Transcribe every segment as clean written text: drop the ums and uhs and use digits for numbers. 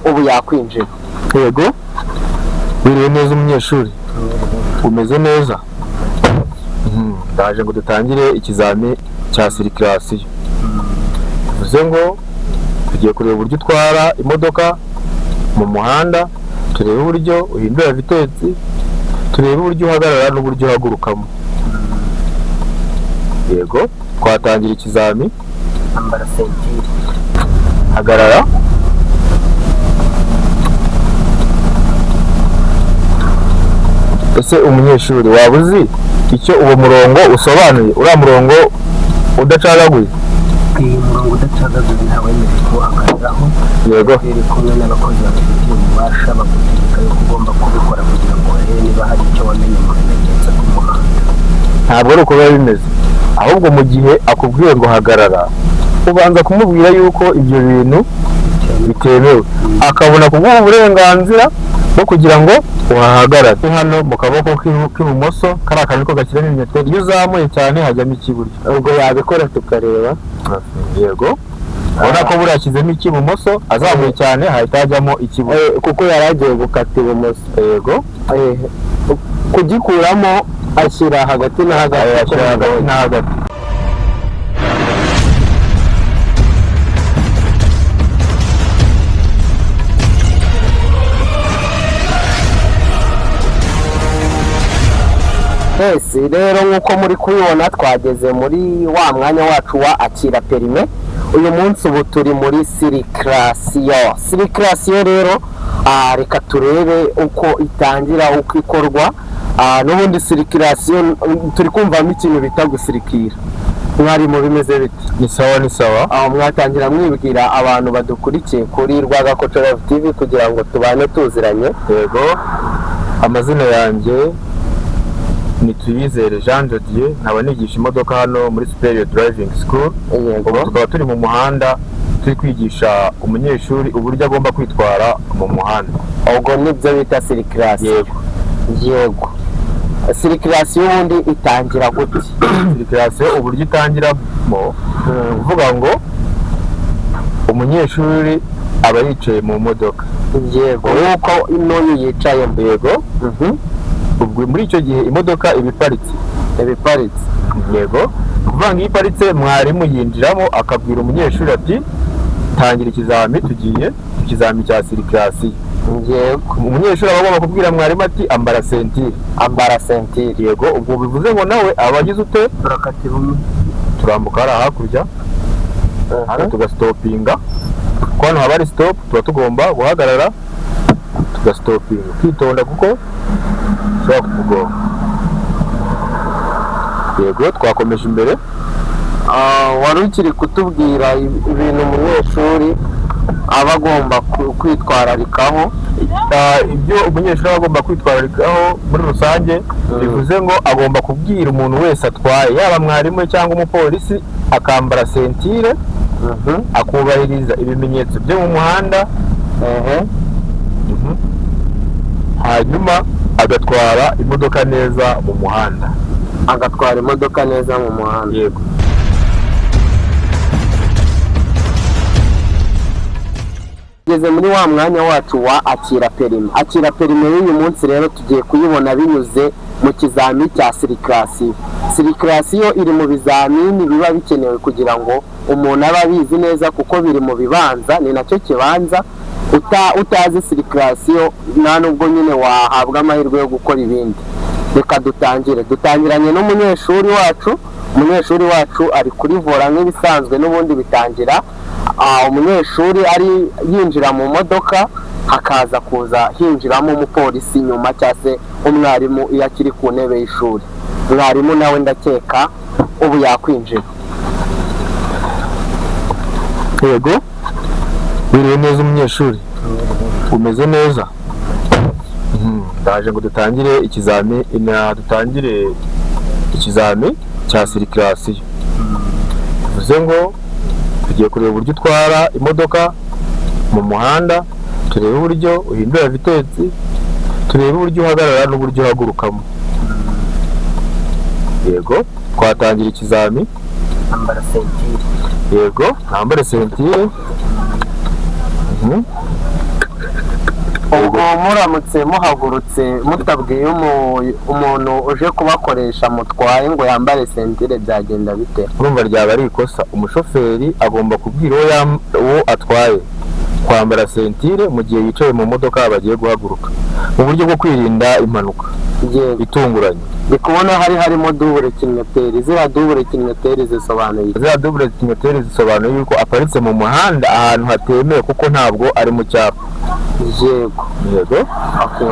ubu yakwinjira. Yego, wiriwe neza umunyeshuri? Umeze neza? Ndaje ngo dutangire ikizami cya sirikirasiyo. Bivuze ngo tugiye kureba uburyo utwara imodoka mu muhanda, turebe uburyo uhindura vitesi, turebe uburyo uhagarara n'uburyo uhagurukamo. Yego, twatangira ikizami. Ambara sentire. Hagarara. Ese umunyeshuri waba uzi icyo uwo murongo usobanuye? Uriya murongo udacagaguye? Iyi murongo udacagaguye ntawemerewe kuwuhagararaho. Yego. Iri kumwe n'abakozi babifitiye ububasha bagutegeka yuko ugomba kubikora kugira ngo urebe niba hari icyo wamenye mu bimenyetso by'umuhanda. Ntabwo ari uko biba bimeze, ahubwo mu gihe akubwiye ngo hagarara ubanza kumubwira yuko ibyo bintu bitemewe, akabona kuguha uburenganzira bwo kugira ngo uhahagarare. Hano mu kaboko k'ibumoso kari akantu ko gashyiramo ibinyoteri, iyo uzamuye cyane hajyamo icy'iburyo. Ubwo yabikora tukareba. Yego, urabona ko buriya ashyizemo icy'ibumoso, azamuye cyane hahita hajyamo icy'iburyo kuko yari agiye gukata ibumoso. Yego, kugikuramo ashyira hagati na hagati. Rero nk'uko muri kubibona twageze muri wa mwanya wacu wa akira perime. Uyu munsi ubu turi muri sirikirasiyo rero reka turebe uko itangira, uko ikorwa. N'ubundi sirikirasiyo turi kumvamo ikintu bita gusirikira. Mwarimu bimeze biti? Ni sawa. Aho mwatangira mwibwira abantu badukurikiye kuri Rwagakoco Live TV kugira ngo tubane tuziranye. Yego, amazina yanjye ni Tuyizere Jean de Dieu, nkaba nigisha imodoka hano muri Superior Driving School. Yego, tukaba turi mu muhanda turi kwigisha umunyeshuri uburyo agomba kwitwara mu muhanda. Ubwo nibyo bita sirikirasiyo. Yego, sirikirasiyo ubundi itangira gute? Sirikirasiyo uburyo itangiramo uvuga ngo umunyeshuri aba yicaye mu modoka. Yego, nk'uko n'uyu yicaye. Yego. Ubwo muri icyo gihe imodoka iba iparitse. Yego, kuvuga ngo iyo iparitse mwarimu yinjiramo akabwira umunyeshuri ati tangira ikizami, tugiye ikizami cya sirikirasiyo. Yego, umunyeshuri aba agomba kubwira mwarimu ati ambara sentire. Yego, ubwo bivuze ngo nawe aba agize ute? Turakatira umwe, turambuka hariya hakurya, hano tugasitopinga. Kuko hano haba ari stop, tuba tugomba guhagarara tugasitopinga, kwitonda kuko ushobora kukugonga. Yego, twakomeje imbere. Wari ukiri kutubwira ibintu umunyeshuri aba agomba kwitwararikaho. Ibyo umunyeshuri aba agomba kwitwararikaho muri rusange bivuze ngo agomba kubwira umuntu wese atwaye, yaba mwarimu cyangwa umupolisi, akambara sentire, akubahiriza ibimenyetso byo mu muhanda, hanyuma agatwara imodoka neza mu muhanda. Yego. Tugeze muri wa mwanya wacu wa akira perime. Akira perime y'uyu munsi rero tugiye kuyibona binyuze mu kizami cya sirikirasiyo. Sirikirasiyo iri mu bizamini biba bikenewe kugira ngo umuntu abe abizi neza kuko biri mu bibanza, ni nacyo kibanza. Utazi sirikirasiyo nta nubwo nyine wahabwa amahirwe yo gukora ibindi. Reka dutangiranye n'umunyeshuri wacu. Umunyeshuri wacu ari kuri vola nk'ibisanzwe, n'ubundi bitangira umunyeshuri ari yinjira mu modoka, hakaza kuza hinjiramo umupolisi nyuma, cyangwa se umwarimu iyo akiri ku ntebe y'ishuri. Mwarimu nawe ndakeka ubu yakwinjira. Yego, wiriwe neza umunyeshuri? Umeze neza? Ndaje ngo dutangire ikizami cya sirikirasiyo. Bivuze ngo tugiye kureba uburyo utwara imodoka mu muhanda, turebe uburyo uhindura vitesi, turebe uburyo uhagarara n'uburyo uhagurukamo. Yego, twatangira ikizami. Ambara sentire. Yego, ambara sentire. ubwo muramutse muhagurutse mutabwiye umuntu uje kubakoresha mutwaye ngo yambare sentire byagenda bite? urumva ryaba ari ikosa. Umushoferi agomba kubwira uwo atwaye kwambara sentire mu gihe yicaye mu modoka bagiye guhaguruka, mu buryo bwo kwirinda impanuka itunguranye. Ndi kubona harimo double kinyoteri. Ziriya double kinyoteri zisobanuye yuko aparitse mu muhanda ahantu hatemewe kuko ntabwo ari mu cyapa. Yego.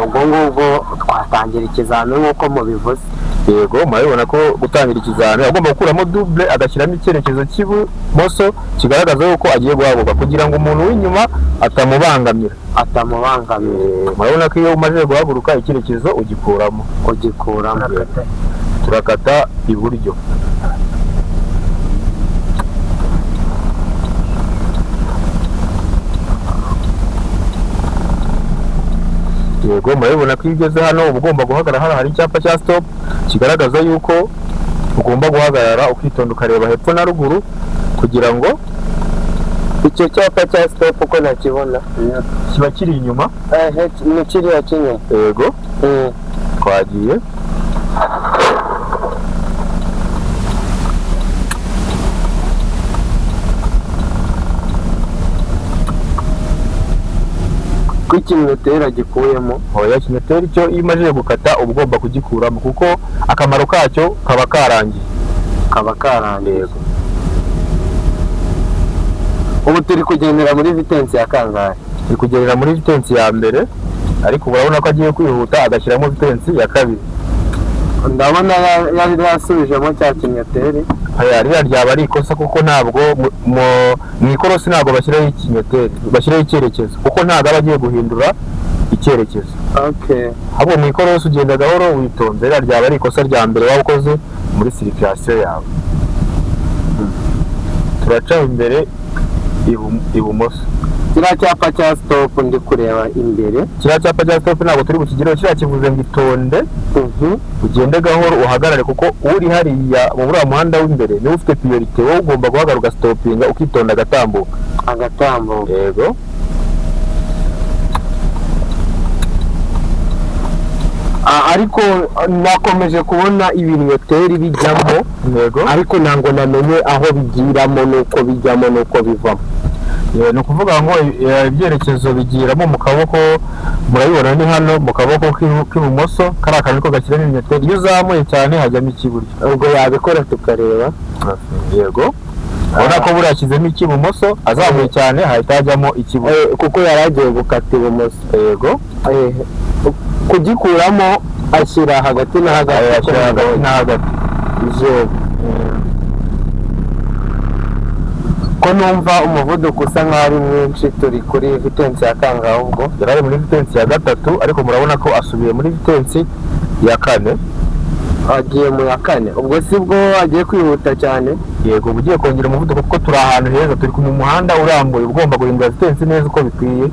Ubwo ngubwo twatangira ikizamini nk'uko mubivuze. Yego, murabibona ko gutangira ikizamini agomba gukuramo double agashyiramo icyerekezo cy'ibumoso kigaragaza yuko agiye guhaguruka kugira ngo umuntu w'inyuma atamubangamira. Murabona ko iyo umaze guhaguruka icyerekezo ugikuramo. Turakata iburyo. Yego, murabibona ko iyo ugeze hano uba ugomba guhagarara. Hano hari icyapa cya stop kigaragaza yuko ugomba guhagarara ukitonda ukareba hepfo na ruguru kugira ngo icyo cyapa cya stop uko nakibona kiba kiri inyuma. Ni kiriya kinyuma. Yego. Twagiye. ko ikinyoteri gikuyemo. Oya, ikinyoteri cyo iyo umaze gukata uba ugomba kugikuramo kuko akamaro kacyo kaba karangiye. Yego. Ubu turi kugendera muri vitensi ya kangahe? Turi kugendera muri vitensi ya mbere, ariko urabona ko agiye kwihuta agashyiramo vitensi ya kabiri. Ndabona yari yasubijemo cya kinyoteri. Ririya ryaba ari ikosa kuko ntabwo mu ikorosi ntabwo bashyiraho ikinyoteri, bashyiraho icyerekezo kuko ntabwo aba agiye guhindura icyerekezo. Ahubwo mu ikorosi ugenda gahoro witonze. Ririya ryaba ari ikosa rya mbere waba ukoze muri sirikirasiyo yawe. Turaca imbere ibumoso. Kiriya cyapa cya stop ndi kureba imbere. Kiriya cyapa cya stop ntabwo turi bukigereho. Kiriya kivuze ngo itonde, ugende gahoro uhagarare kuko uri hariya mu buriya muhanda w'imbere niwe ufite priorite. Wowe ugomba guhagarara ugasitopinga ukitonda agatambuka. Yego. Ariko nakomeje kubona ibinyoteri bijyamo. Yego. Ariko ntabwo namenye aho bigiramo nuko bijyamo nuko bivamo. Ni ukuvuga ngo ibyerekezo bigiramo mu kaboko. Murabibona ni hano mu kaboko k'ibumoso kari akantu ko gashyiramo ibinyoteri. Iyo uzamuye cyane hajyamo icy'iburyo. Ubwo yabikora tukareba. Yego. Urabona ko buriya ashyizemo icy'ibumoso, azamuye cyane hahita hajyamo icy'iburyo kuko yari agiye gukata ibumoso. Yego. Kugikuramo ashyira hagati na hagati. Ko numva umuvuduko usa nkaho ari mwinshi. Turi kuri vitensi ya kangahe? Ubwo yari ari muri vitensi ya gatatu, ariko murabona ko asubiye muri vitensi ya kane. Agiye mu ya kane. Ubwo si bwo agiye kwihuta cyane. Yego, ugiye kongera umuvuduko kuko turi ahantu heza, turi mu muhanda urambuye, ugomba guhindura vitensi neza uko bikwiye.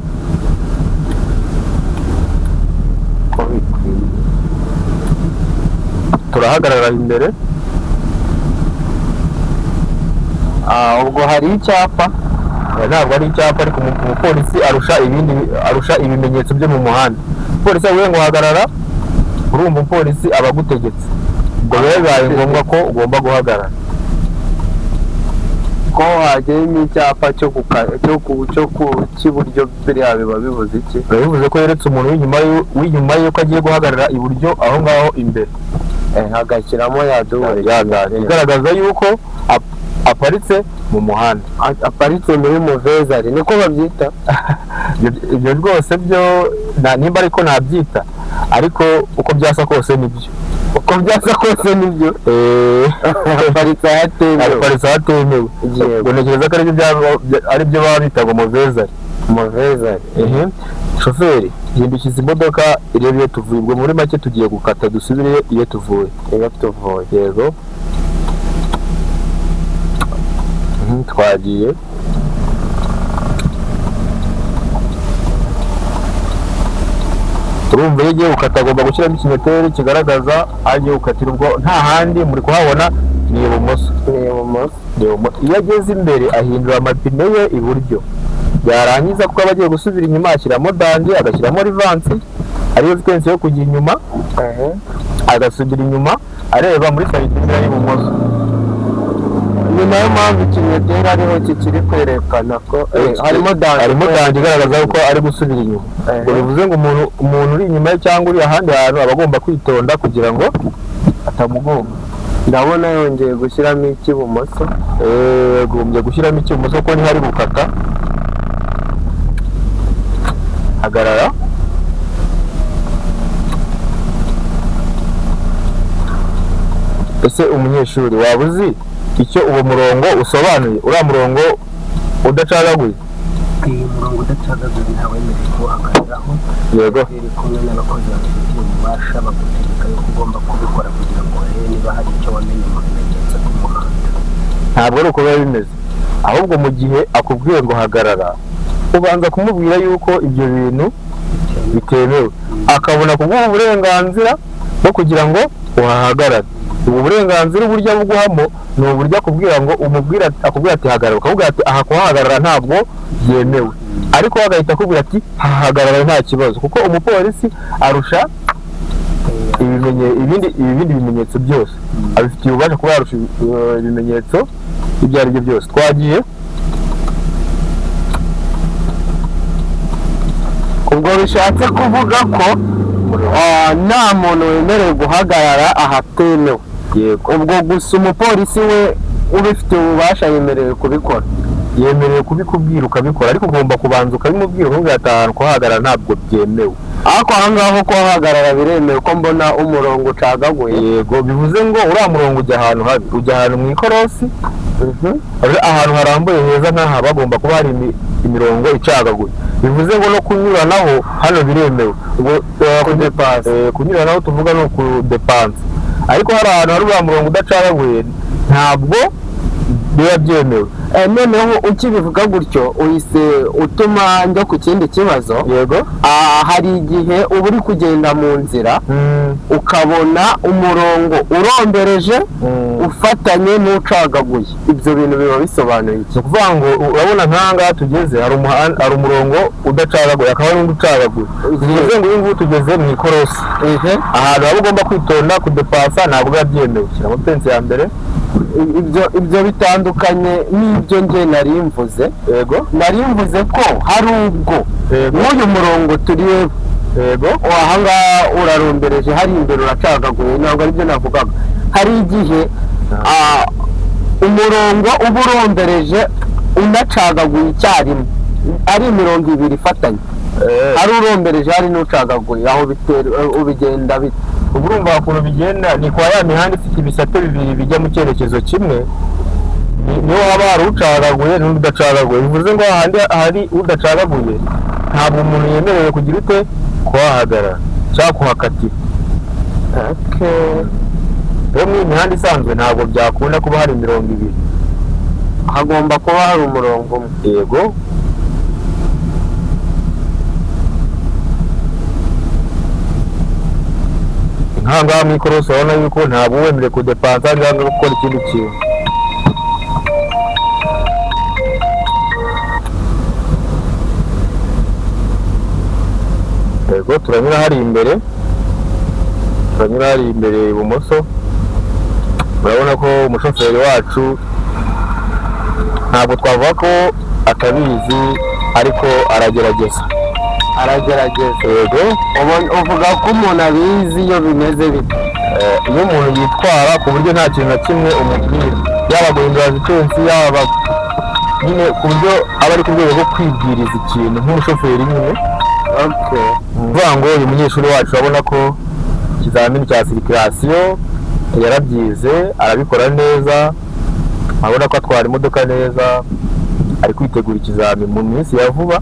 Turahagarara imbere. Ubwo hari icyapa. Ntabwo ari icyapa, ariko umupolisi arusha ibimenyetso byo mu muhanda. Umupolisi avuye ngo hagarara, urumva umupolisi aba agutegetse. Ubwo rero bibaye ngombwa ko ugomba guhagarara. Ko hagiyemo icyapa cyo cy'iburyo biriya biba bivuze iki? Bivuze ko yeretse umuntu w'inyuma yuko agiye guhagarara iburyo aho ngaho imbere. Hagashyiramo ya double igaragaza yuko aparitse mu muhanda. Aparitse muri muvezari niko babyita. Ibyo rwose byo nimba ariko nabyita, ariko uko byasa kose nibyo. Aparitse ahatemewe. Ubwo ntekereza ko ari byo baba bita ngo muvezari. Shoferi, hindukiza imodoka irebe iyo tuvuye. Ubwo muri make tugiye gukata dusubire iyo tuvuye. Yego. Twagiye. Urumva iyo ugiye gukata agomba gushyiramo ikinyoteri kigaragaza aho agiye gukatira. Ubwo nta handi muri kuhabona ni ibumoso. Iyo ageze imbere ahindura amapine ye iburyo. yarangiza kuko aba agiye gusubira inyuma ashyiramo danje agashyiramo rivansi ariyo vitensi yo kujya inyuma agasubira inyuma areba muri sayidi y'ibumoso. ni nayo mpamvu ikinyoteri ariho kikiri kwerekana ko harimo danje igaragaza ko ari gusubira inyuma. Ngo bivuze ngo umuntu uri inyuma ye cyangwa uri ahandi hantu aba agomba kwitonda kugira ngo atamugonga. ndabona yongeye gushyiramo icy'ibumoso. Agombye gushyiramo icy'ibumoso kuko niho ari gukata. Hagarara. Ese umunyeshuri waba uzi icyo uwo murongo usobanuye? Uriya murongo udacagaguye. iyi murongo udacagaguye ntawemerewe kuwuhagararaho. Yego. iri kumwe n'abakozi babifitiye ububasha bagutegeka yuko ugomba kubikora kugira ngo barebe niba hari icyo wamenye mu bimenyetso ku muhanda. Ntabwo ari uko biba bimeze, ahubwo mu gihe akubwiye ngo hagarara ubanza kumubwira yuko ibyo bintu bitemewe, akabona kuguha uburenganzira bwo kugira ngo uhahagarare. Ubu burenganzira uburyo buguhamo ni uburyo akubwira ngo akubwira ati hagarara, ukabwira ati aha kuhahagarara ntabwo byemewe, ariko agahita akubwira ati hahagarara nta kibazo, kuko umupolisi arusha ibindi bimenyetso byose, abifitiye ububasha kuba yarusha ibimenyetso ibyo ari byo byose. Twagiye ubwo bishatse kuvuga ko nta muntu wemerewe guhagarara ahatemewe. yego, ubwo gusa umupolisi we ubifitiye ububasha yemerewe kubikora. yemerewe kubikubwira ukabikora, ariko ugomba kubanza ukabimubwira ukamubwira ati ahantu kuhahagarara ntabwo byemewe. ariko aha ngaho kuhahagarara biremewe ko mbona umurongo ucagaguye. Yego, bivuze ngo uriya murongo ujya ahantu habi, ujya ahantu mu ikorosi, ahantu harambuye heza nk'aha bagomba kuba hari imirongo icagaguye. Bivuze ngo no kunyuranaho hano biremewe. Kunyuranaho tuvuga no kudepansa, ariko hari ahantu hari uriya murongo udacagaguye ntabwo biba byemewe. noneho ukibivuga gutyo uhise utuma njya ku kindi kibazo. Yego. hari igihe uba uri kugenda mu nzira ukabona umurongo urombereje ufatanye n'ucagaguye, ibyo bintu biba bisobanuye iki? Ni ukuvuga ngo urabona nk'ahangaha tugeze hari umurongo udacagaguye, akaba n'undi ucagaguye. Bivuze ngo uyu nguyu tugeze mu ikorosi, ahantu waba ugomba kwitonda kudepasa ntabwo biba byemewe. Shyiramo pensi ya mbere. ibyo bitandukanye n'ibyo nge nari mvuze. Yego. nari mvuze ko hari ubwo n'uyu murongo turi yego ahangaha urarombereje, hari imbere uracagaguye, ntabwo aribyo navugaga. hari igihe umurongo uba urombereje unacagaguye icyarimwe, ari imirongo ibiri ifatanye, hari urombereje hari n'ucagaguye, aho ubigenda bite? ubu urumva ukuntu bigenda ni kwa ya mihanda ifite ibisate bibiri bijya mu cyerekezo kimwe, niho haba hari ucagaguye n'undi udacagaguye. Bivuze ngo ahandi hari udacagaguye ntabwo umuntu yemerewe kugira ute kuhahagarara cyangwa kuhakatira. Rero mu mihanda isanzwe ntabwo byakunda kuba hari imirongo ibiri, hagomba kuba hari umurongo umwe. Yego. Nkangaha mu ikorosi urabona yuko ntabwo wemerewe kudepansa cyangwa gukora ikindi kintu. Yego, turanyura hari imbere ibumoso. Urabona ko umushoferi wacu ntabwo twavuga ko atabizi, ariko aragerageza. Yego. uvuga ko umuntu abizi iyo bimeze bite? iyo umuntu yitwara ku buryo nta kintu na kimwe umubwira, yaba guhindura vitensi, yaba nyine ku buryo aba ari ku rwego rwo kwibwiriza ikintu nk'umushoferi nyine. Kuvuga ngo uyu munyeshuri wacu urabona ko ikizamini cya sirikirasiyo yarabyize, arabikora neza, urabona ko atwara imodoka neza, ari kwitegura ikizamini mu minsi ya vuba,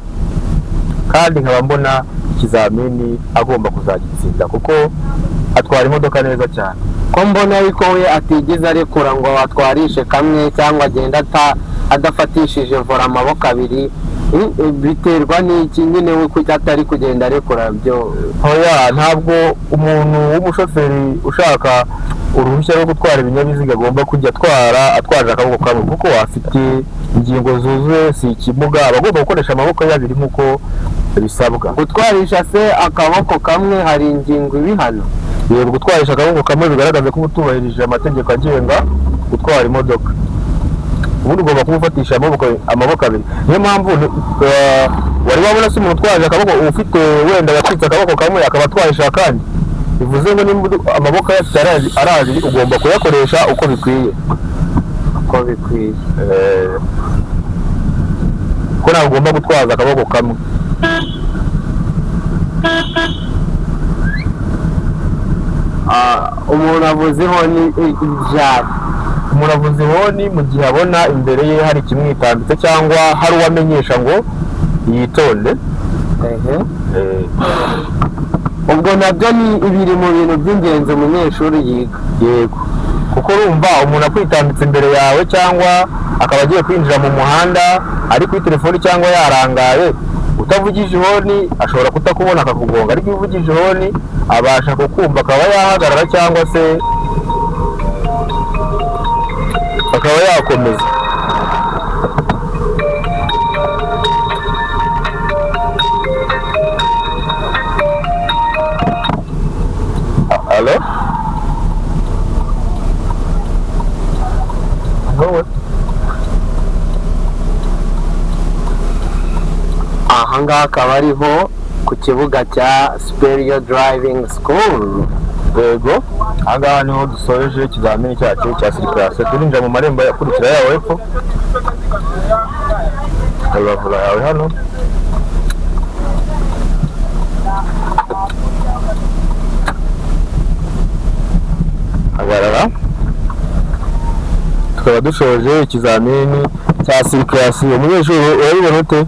kandi nkaba mbona ikizamini agomba kuzagitsinda kuko atwara imodoka neza cyane. ko mbona ariko we atigeze arekura ngo atwarishe kamwe cyangwa agenda adafatishije vora amaboko abiri, biterwa n'iki nyine we kuko atari kugenda arekura byo? Oya, ntabwo umuntu w'umushoferi ushaka uruhushya rwo gutwara ibinyabiziga agomba kujya atwaje akaboko kamwe, kuko afite ingingo zuzuye, si ikimuga, aba agomba gukoresha amaboko ye abiri nk'uko bisabwa. Gutwarisha se akaboko kamwe hari ingingo ibihano? Yego, gutwarisha akaboko kamwe bigaragaza ko utubahirije amategeko agenga gutwara imodoka. Ubundi ugomba kumufatisha amaboko abiri. Niyo mpamvu wari wabona se umuntu utwaje akaboko ufite wenda yacitse akaboko kamwe akaba atwarisha akandi, bivuze ngo nimba amaboko yacu ari abiri ugomba kuyakoresha uko bikwiye. Ko ntabwo ugomba gutwaza akaboko kamwe. Umuntu avuze ihoni ryari? Umuntu avuze ihoni mu gihe abona imbere ye hari ikimwitambitse cyangwa hari uwamenyesha ngo yitonde. Ubwo nabyo ni ibiri mu bintu by'ingenzi umunyeshuri yiga. Yego, kuko urumva umuntu akwitambitse imbere yawe cyangwa akaba agiye kwinjira mu muhanda ari kuri telefoni cyangwa yarangaye, utavugije ihoni ashobora kutakubona akakugonga, ariko iyo uvugije ihoni abasha kukumva akaba yahagarara cyangwa se akaba yakomeza. Hello? Aha ngaha akaba ariho ku kibuga cya Superior Driving School. Yego, aha ngaha niho dusoreje ikizamini cyacu cya sirikirasiyo, turinjira mu marembo akurikira yawe hepfo, ibavura yawe hano. Hagarara. Tukaba dushoje ikizamini cya sirikirasiyo. Umunyeshuri urabibona ute?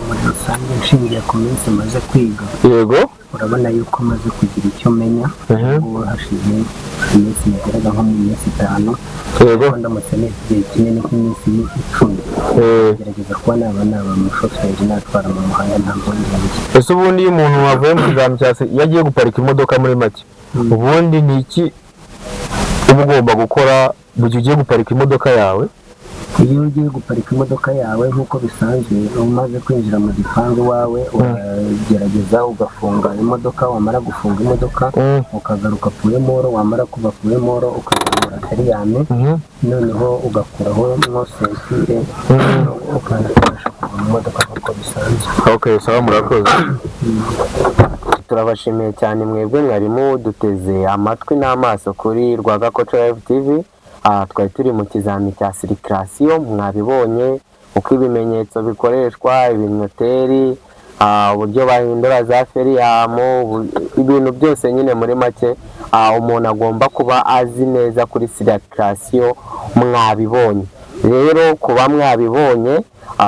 Muri rusange nshingiye ku minsi maze kwiga, Yego, urabona yuko maze kugira icyo menya. Ubu hashize iminsi migeraga nko mu minsi 5. yego, ndamutse n'igihe kinini nk'iminsi 10, gerageza kuba naba umushoferi natwara mu muhanda nta mpungenge. ese ubundi iyo umuntu wavuye mu kizamini cya se iyo agiye guparika imodoka muri make, ubundi ni iki uba ugomba gukora mu gihe ugiye guparika imodoka yawe? Iyo ugiye guparika imodoka yawe nk'uko bisanzwe, umaze kwinjira mu gipangu iwawe uragerageza ugafunga imodoka, wamara gufunga imodoka ukagaruka puwemoro, wamara kuva puwemoro ukazamura kariyame, noneho ugakuraho sentire ukanabasha kuva mu modoka nk'uko bisanzwe. Okay, sawa, murakoze. Turabashimiye cyane mwebwe mwarimu duteze amatwi n'amaso kuri Rwagakoco Live TV. Twari turi mu kizamini cya sirikirasiyo, mwabibonye uko ibimenyetso bikoreshwa, ibinyoteri, uburyo bahindura za feriyamu, ibintu byose nyine muri make umuntu agomba kuba azi neza kuri sirikirasiyo, mwabibonye. Rero kuba mwabibonye,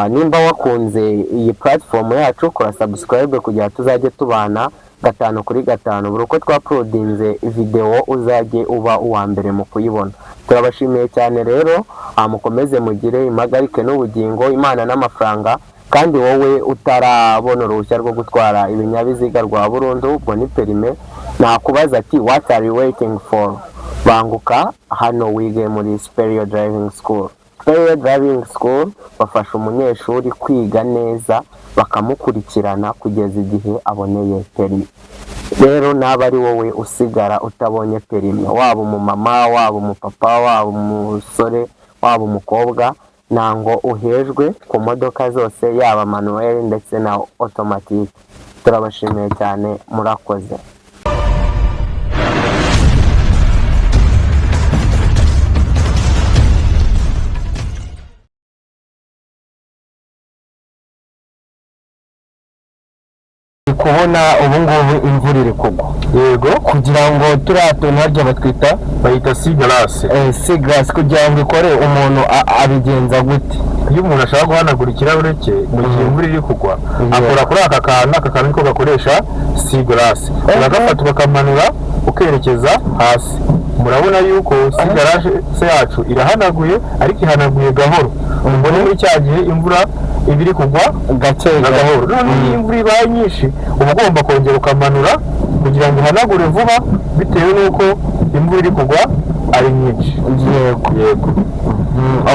nimba wakunze iyi platform yacu, kora subscribe kugira tuzajye tubana 5 kuri 5 buri uko twaprodinze video uzajye uba uwa mbere mu kuyibona. Turabashimiye cyane rero, mukomeze mugire impagarike n'ubugingo, Imana n'amafaranga, kandi wowe utarabona uruhushya rwo gutwara ibinyabiziga rwa burundu, ubwo ni perime, nakubaza ati what are you waiting for? Banguka hano wige muri Superior Driving School. Superior Driving School bafasha umunyeshuri kwiga neza, bakamukurikirana kugeza igihe aboneye perime. Rero naba ari wowe usigara utabonye perime, waba umumama, waba umupapa, waba umusore, waba umukobwa, nango uhejwe ku modoka zose, yaba manuel ndetse na automatic. Turabashimiye cyane, murakoze. Kubona ubu ngubu imvura iri kugwa. Yego, kugira ngo turatuntu harya batwita bayita sigarasi. Sigarasi kugira ngo ikore umuntu abigenza gute? Iyo umuntu ashaka guhanagura ikirahure cye mu gihe imvura iri kugwa, akora kuri aka kantu niko gakoresha sigarasi. Uragafata ukamanura ukerekeza hasi. Murabona yuko sigarasi yacu irahanaguye, ariko ihanaguye gahoro. Ubwo muri cya gihe imvura ibiri kugwa gake gahoro. Noneho iyo imvura ibaye nyinshi uba ugomba kongera ukamanura kugira ngo uhanagure vuba bitewe n'uko imvura iri kugwa ari nyinshi. Yego.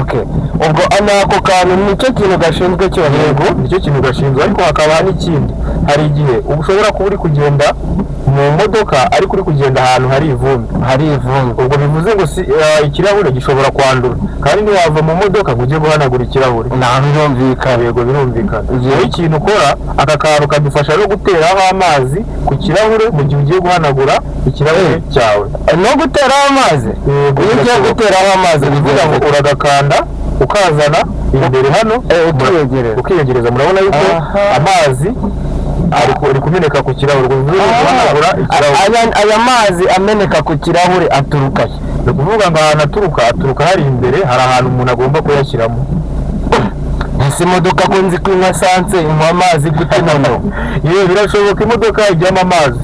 Okay, ubwo ako kantu nicyo kintu gashinzwe cyo. Yego, nicyo kintu gashinzwe, ariko hakaba n'ikindi. Hari igihe uba ushobora kuba uri kugenda mu modoka ariko uri kugenda ahantu hari ivumbi. Ubwo bivuze ngo ikirahure gishobora kwandura, kandi ntiwava mu modoka ngo ujye guhanagura ikirahure. Birumvikana. Yego, birumvikana. Iyo ikintu ukora, aka kantu kadufasha no guteraho amazi ku kirahure mu gihe ugiye guhanagura ikirahure cyawe. No guteraho amazi? Yego. Iyo ugiye guteraho amazi bivuga ngo uragakanda ukazana imbere hano ukiyegereza. Murabona yuko amazi ari kumeneka ku kirahure. Aya mazi ameneka ku kirahure aturuka he? Ni ukuvuga ngo ahantu aturuka hari imbere, hari ahantu umuntu agomba kuyashyiramo. Ese imodoka ko nzi ko inywa esanse inywa amazi gute noneho? Yewe birashoboka imodoka ijyamo amazi.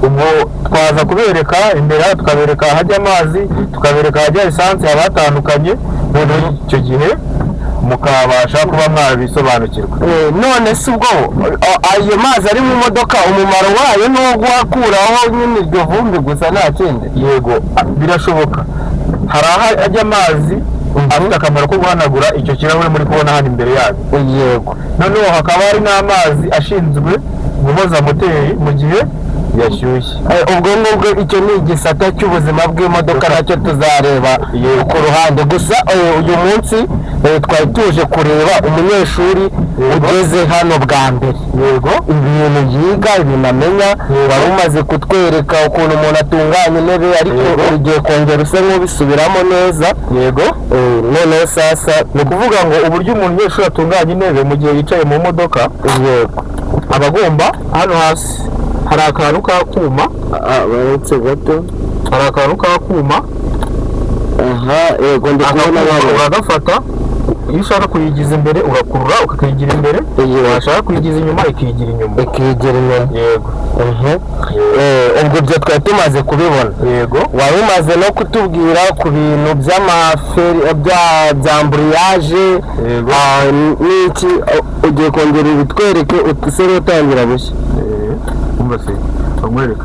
Ubwo twaza kubereka imbere, tukabereka ahajya amazi, tukabereka ahajya esanse, haba hatandukanye. Noneho icyo gihe mukabasha kuba mwabisobanukirwa. None se ubwo ayo mazi ari mu modoka umumaro wayo ni uwo guhakuraho nyine iryo vumbi gusa nta kindi? Yego, birashoboka. Hari aho ajya amazi afite akamaro ko guhanagura icyo kirahure muri kubona hano imbere yanyu. Yego. Noneho hakaba hari n'amazi ashinzwe guhoza moteri mu gihe yashyushye. Ubwo ngubwo icyo ni igisata cy'ubuzima bw'imodoka nacyo tuzareba ku ruhande. Gusa uyu munsi twari tuje kureba umunyeshuri ugeze hano bwa mbere. Yego. Ibintu yiga, ibintu amenya. Wari umaze kutwereka ukuntu umuntu atunganya intebe, ariko ugiye kongera usa nk'ubisubiramo neza. Yego. Noneho sasa ni ukuvuga ngo uburyo umunyeshuri atunganya intebe mu gihe yicaye mu modoka. Yego. Aba agomba hano hasi hari akantu k'akuma. Baretse gato. Hari akantu k'akuma. Yego, ndi kubona uragafata. Iyo ushaka kuyigiza imbere urakurura ukakigira imbere, washaka kuyigiza inyuma ikigira inyuma. Yego. Ubwo ibyo twari tumaze kubibona. Yego. Wari umaze no kutubwira ku bintu bya amburiyaje n'iki, ugiye kongera ibitwereke utise n'utangira bushya. Umva se bamwereka.